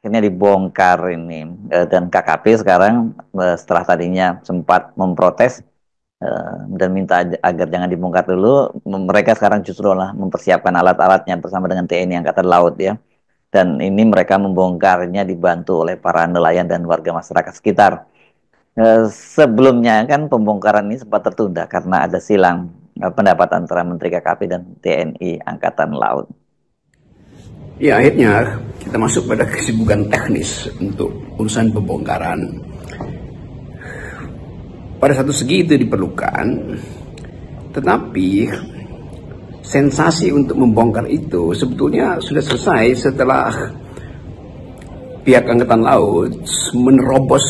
Akhirnya dibongkar ini. Dan KKP sekarang setelah tadinya sempat memprotes dan minta agar jangan dibongkar dulu, mereka sekarang justru lah mempersiapkan alat-alatnya bersama dengan TNI Angkatan Laut ya. Dan ini mereka membongkarnya dibantu oleh para nelayan dan warga masyarakat sekitar. Sebelumnya kan pembongkaran ini sempat tertunda karena ada silang pendapat antara Menteri KKP dan TNI Angkatan Laut. Ya, akhirnya kita masuk pada kesibukan teknis untuk urusan pembongkaran. Pada satu segi itu diperlukan, tetapi sensasi untuk membongkar itu sebetulnya sudah selesai setelah pihak Angkatan Laut menerobos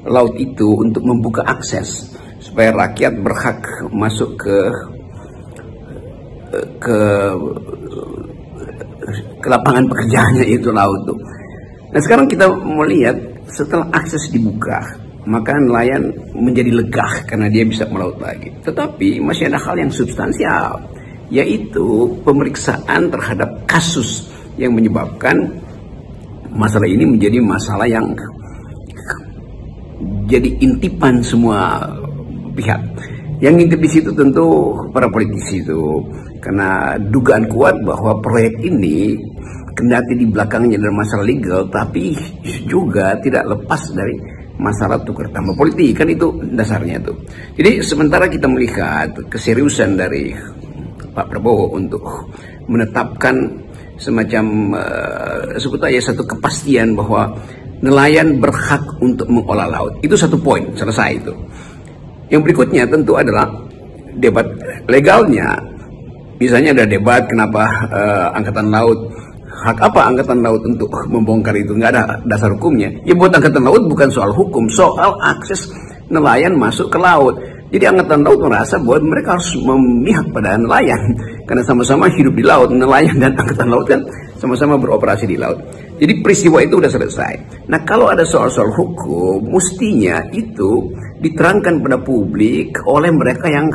laut itu untuk membuka akses supaya rakyat berhak masuk ke lapangan pekerjaannya, itu laut tuh. Nah, sekarang kita melihat setelah akses dibuka, maka nelayan menjadi lega karena dia bisa melaut lagi. Tetapi masih ada hal yang substansial, yaitu pemeriksaan terhadap kasus yang menyebabkan masalah ini menjadi masalah yang jadi intipan semua pihak. Yang ngintip di situ tentu para politisi itu, karena dugaan kuat bahwa proyek ini kendati di belakangnya ada masalah legal, tapi juga tidak lepas dari masalah tukar tambah politik, kan itu dasarnya tuh. Jadi sementara kita melihat keseriusan dari Pak Prabowo untuk menetapkan semacam sebut aja satu kepastian bahwa nelayan berhak untuk mengolah laut, itu satu poin selesai itu. Yang berikutnya tentu adalah debat legalnya. Misalnya ada debat kenapa Angkatan Laut, hak apa Angkatan Laut untuk membongkar itu, nggak ada dasar hukumnya. Ya buat Angkatan Laut bukan soal hukum, soal akses nelayan masuk ke laut. Jadi Angkatan Laut merasa bahwa mereka harus memihak pada nelayan karena sama-sama hidup di laut. Nelayan dan Angkatan Laut kan sama-sama beroperasi di laut. Jadi peristiwa itu sudah selesai. Nah, kalau ada soal-soal hukum, mestinya itu diterangkan pada publik oleh mereka yang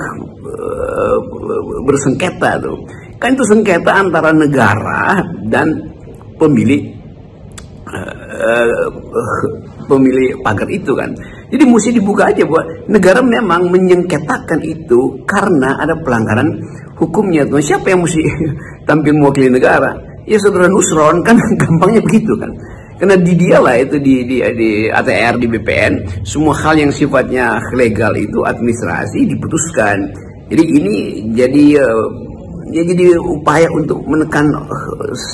bersengketa tuh. Kan itu sengketa antara negara dan pemilik pagar itu kan. Jadi mesti dibuka aja bahwa negara memang menyengketakan itu karena ada pelanggaran hukumnya tuh. Siapa yang mesti tampil mewakili negara? Ya saudara Nusron, kan gampangnya begitu kan. Karena di dialah itu di ATR, di BPN, semua hal yang sifatnya legal itu administrasi diputuskan. Jadi ini jadi upaya untuk menekan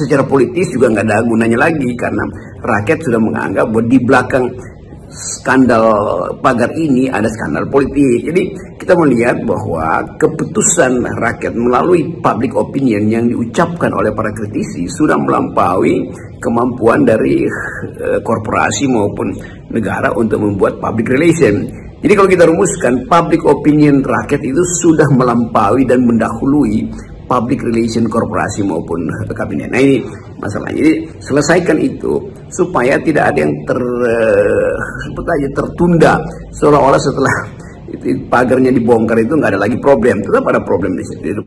secara politis juga nggak ada gunanya lagi, karena rakyat sudah menganggap bahwa di belakang skandal pagar ini ada skandal politik. Jadi kita melihat bahwa keputusan rakyat melalui public opinion yang diucapkan oleh para kritisi sudah melampaui kemampuan dari korporasi maupun negara untuk membuat public relation. Jadi kalau kita rumuskan, public opinion rakyat itu sudah melampaui dan mendahului public relation korporasi maupun kabinet. Nah, ini masalahnya. Jadi selesaikan itu supaya tidak ada yang tertunda, seolah-olah setelah itu pagarnya dibongkar itu nggak ada lagi problem. Tetap ada problem di situ.